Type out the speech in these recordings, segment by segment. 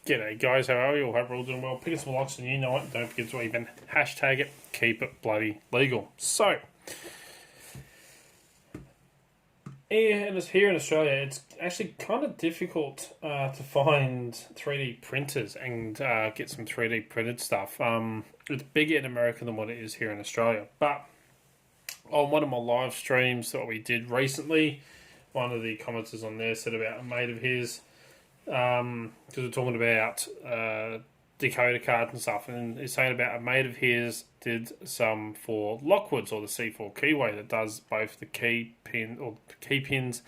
G'day guys, how are you? Hope we're all doing well. Pick up some locks and you know it. Don't forget to even hashtag it. Keep it bloody legal. So, here in Australia, it's actually kind of difficult to find 3D printers and get some 3D printed stuff. It's bigger in America than what it is here in Australia. But on one of my live streams that we did recently, one of the commenters on there said about a mate of his, because we're talking about decoder cards and stuff, and he's saying about a mate of his did some for Lockwards or the C4 keyway that does both the key pins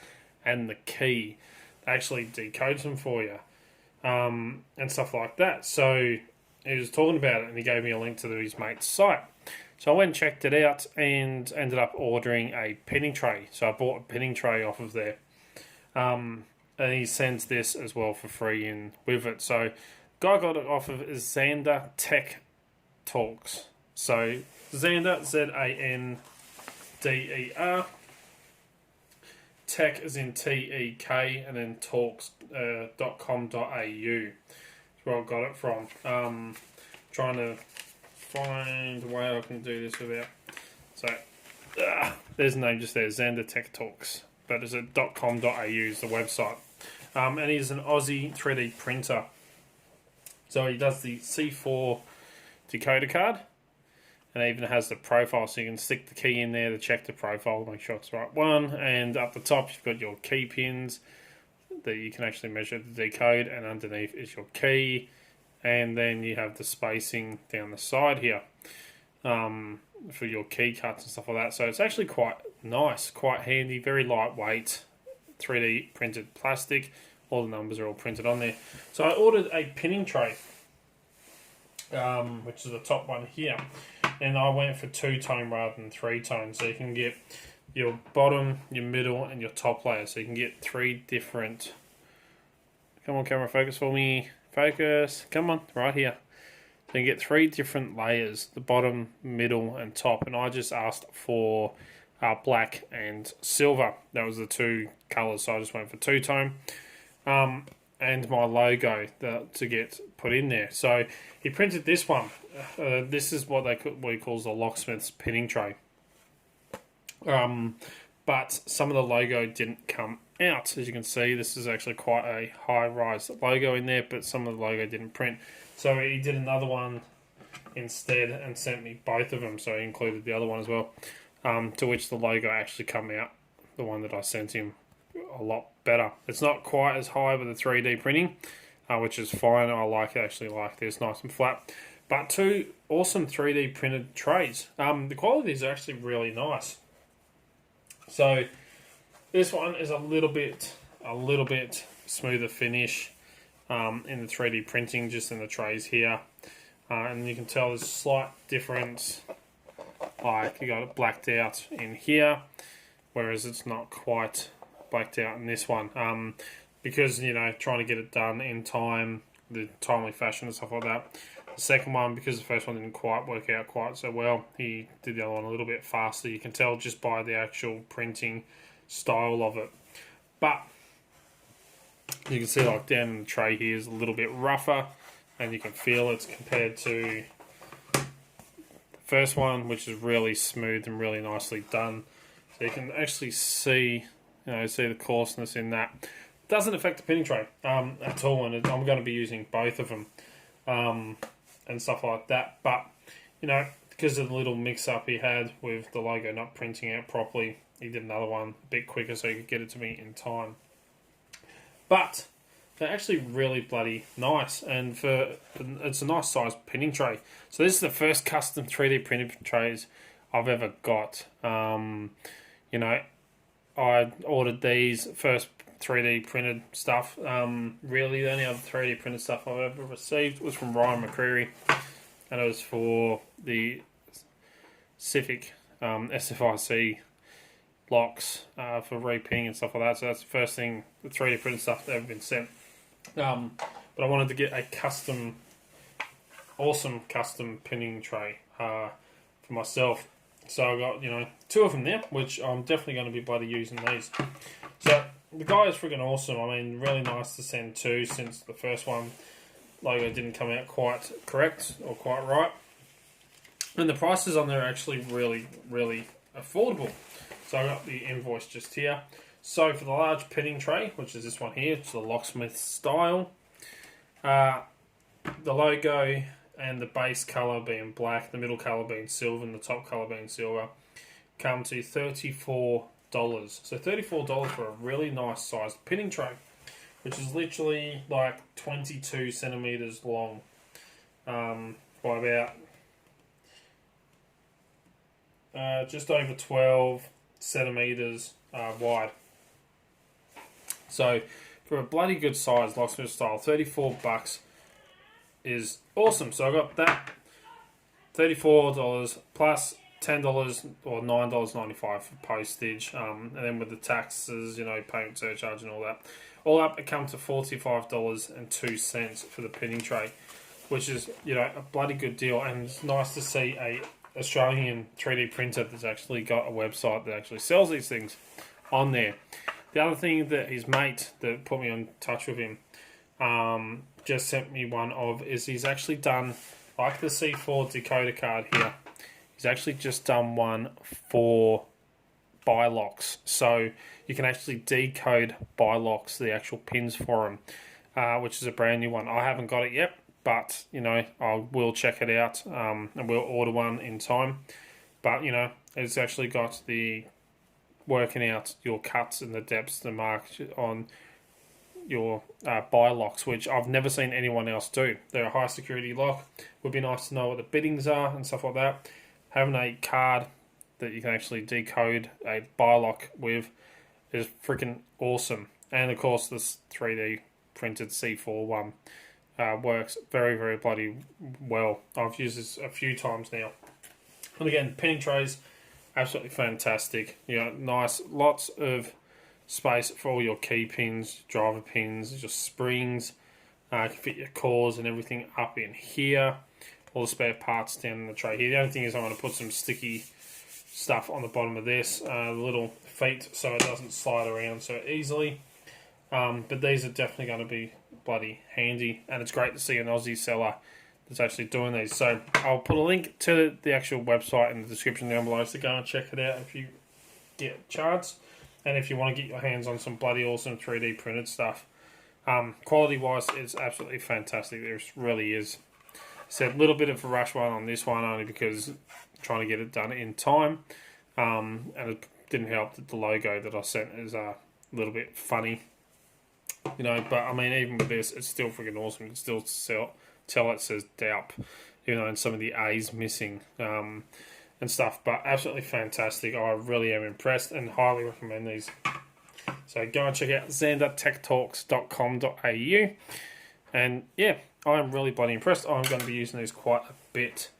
and the key. It actually decodes them for you and stuff like that. So he was talking about it and he gave me a link to his mate's site. So I went and checked it out and ended up ordering a pinning tray. So I bought a pinning tray off of there. And he sends this as well for free in with it. So guy got it off of Xander Tech Talks. So Xander, Z-A-N-D-E-R. Tech is in T-E-K, and then talks.com.au. That's where I got it from. Trying to find a way I can do this without. So there's the name just there, Xander Tech Talks. But it's at .com.au is the website. And he's an Aussie 3D printer. So he does the C4 decoder card. And it even has the profile, so you can stick the key in there to check the profile, make sure it's the right one. And up the top, you've got your key pins that you can actually measure the decode. And underneath is your key. And then you have the spacing down the side here for your key cuts and stuff like that. So it's actually quite nice, quite handy, very lightweight, 3D printed plastic. All the numbers are all printed on there. So I ordered a pinning tray, which is the top one here. And I went for 2-tone rather than 3-tone. So you can get your bottom, your middle, and your top layer. So you can get 3 different... Come on, camera, focus for me. Focus. Come on, right here. So you can get 3 different layers, the bottom, middle, and top. And I just asked for black and silver. That was the 2 colours, so I just went for 2-tone. And my logo to get put in there. So he printed this one. This is what he calls the locksmith's pinning tray. But some of the logo didn't come out. As you can see, this is actually quite a high-rise logo in there, but some of the logo didn't print. So he did another one instead and sent me both of them. So he included the other one as well, to which the logo actually come out, the one that I sent him, a lot better. It's not quite as high with the 3D printing, which is fine. I actually like this, nice and flat. But 2 awesome 3D printed trays. The quality is actually really nice. So this one is a little bit smoother finish in the 3D printing, just in the trays here, and you can tell there's a slight difference. Like you got it blacked out in here, whereas it's not quite blacked out in this one, because trying to get it done in time, the timely fashion and stuff like that. The second one, because the first one didn't quite work out quite so well, he did the other one a little bit faster. You can tell just by the actual printing style of it. But you can see like down in the tray here is a little bit rougher, and you can feel it's compared to the first one, which is really smooth and really nicely done. So you can actually see the coarseness in that. Doesn't affect the pinning tray at all, and I'm going to be using both of them and stuff like that. But because of the little mix-up he had with the logo not printing out properly, he did another one a bit quicker so he could get it to me in time. But they're actually really bloody nice, and it's a nice size pinning tray. So this is the first custom 3D printed trays I've ever got. I ordered these first 3D printed stuff. Really, the only other 3D printed stuff I've ever received was from Ryan McCreary, and it was for the Civic SFIC locks for repinning and stuff like that. So that's the first thing, the 3D printed stuff that ever been sent. But I wanted to get a awesome custom pinning tray for myself. So I got 2 of them there, which I'm definitely going to be bloody using these. So the guy is freaking awesome. I mean, really nice to send 2, since the first one logo didn't come out quite correct or quite right. And the prices on there are actually really, really affordable. So I got the invoice just here. So for the large pinning tray, which is this one here, it's the locksmith style. The logo and the base colour being black, the middle colour being silver, and the top colour being silver, come to $34. So $34 for a really nice sized pinning tray, which is literally like 22 centimetres long by about just over 12 centimetres wide. So for a bloody good size locksmith style, $34 is awesome. So I got that $34 plus $10 or $9.95 for postage, and then with the taxes, payment surcharge and all up, it comes to $45.02 for the pinning tray, which is a bloody good deal. And it's nice to see a Australian 3D printer that's actually got a website that actually sells these things on there. The other thing that his mate that put me in touch with him just sent me one of is he's actually done, like the C4 decoder card here, he's actually just done one for Bilocks. So you can actually decode Bilocks, the actual pins for them, which is a brand new one. I haven't got it yet, but I will check it out and we'll order one in time. But it's actually got the working out your cuts and the depths, the marks on your Bilocks, which I've never seen anyone else do. They're a high security lock. Would be nice to know what the biddings are and stuff like that. Having a card that you can actually decode a Bilock with is freaking awesome. And of course this 3D printed C4 one works very, very bloody well. I've used this a few times now. And again, pinning trays, absolutely fantastic. Nice, lots of space for all your key pins, driver pins, your springs. You can fit your cores and everything up in here. All the spare parts down in the tray here. The only thing is I'm going to put some sticky stuff on the bottom of this, little feet, so it doesn't slide around so easily. But these are definitely going to be bloody handy, and it's great to see an Aussie seller that's actually doing these. So I'll put a link to the actual website in the description down below, so go and check it out if you get a chance. And if you want to get your hands on some bloody awesome 3D printed stuff, quality wise, it's absolutely fantastic. There really is. Said a little bit of a rush one on this one, only because I'm trying to get it done in time, and it didn't help that the logo that I sent is a little bit funny, but I mean, even with this, it's still freaking awesome. You can still tell it says DALP, and some of the A's missing and stuff, but absolutely fantastic. I really am impressed and highly recommend these. So go and check out xandertechtalks.com.au, and yeah, I'm really bloody impressed. I'm going to be using these quite a bit,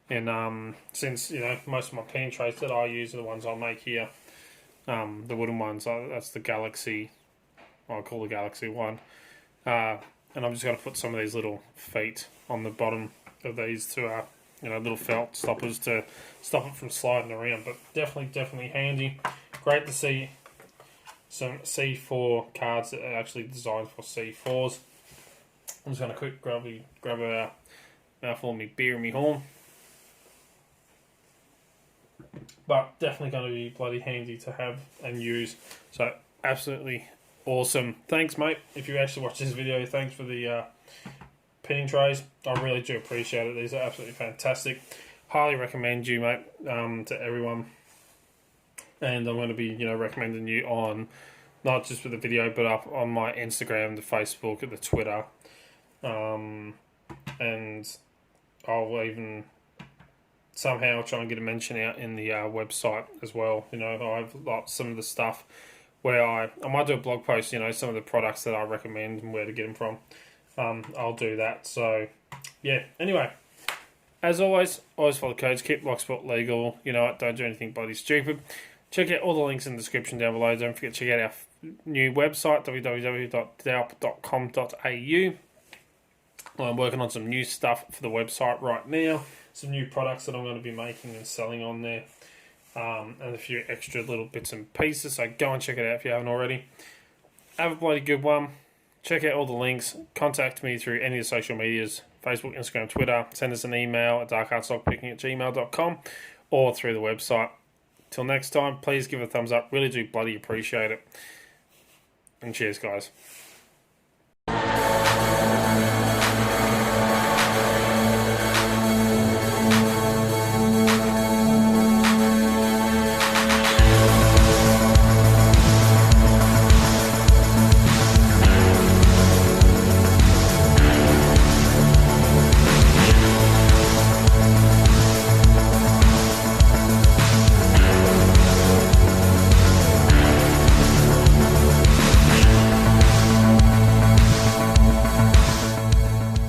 and since most of my pen trays that I use are the ones I make here, the wooden ones. That's the Galaxy. I call the Galaxy one, and I'm just going to put some of these little feet on the bottom of these to little felt stoppers to stop it from sliding around. But definitely handy. Great to see some C4 cards that are actually designed for C4s. I'm just going to quick grab a mouthful of me beer and me horn. But definitely going to be bloody handy to have and use. So absolutely awesome. Thanks, mate. If you actually watch this video, thanks for the pinning trays. I really do appreciate it. These are absolutely fantastic. Highly recommend you, mate, to everyone. And I'm going to be, recommending you on not just for the video, but up on my Instagram, the Facebook, and the Twitter. And I'll even somehow try and get a mention out in the website as well. I've got some of the stuff where I might do a blog post, some of the products that I recommend and where to get them from. I'll do that. So, yeah. Anyway, as always follow codes. Keep Locksport legal. Don't do anything bloody stupid. Check out all the links in the description down below. Don't forget to check out our new website, www.dalp.com.au. I'm working on some new stuff for the website right now. Some new products that I'm going to be making and selling on there. And a few extra little bits and pieces. So go and check it out if you haven't already. Have a bloody good one. Check out all the links. Contact me through any of the social medias, Facebook, Instagram, Twitter. Send us an email at darkartstockpicking@gmail.com or through the website. Till next time, please give a thumbs up. Really do bloody appreciate it. And cheers, guys.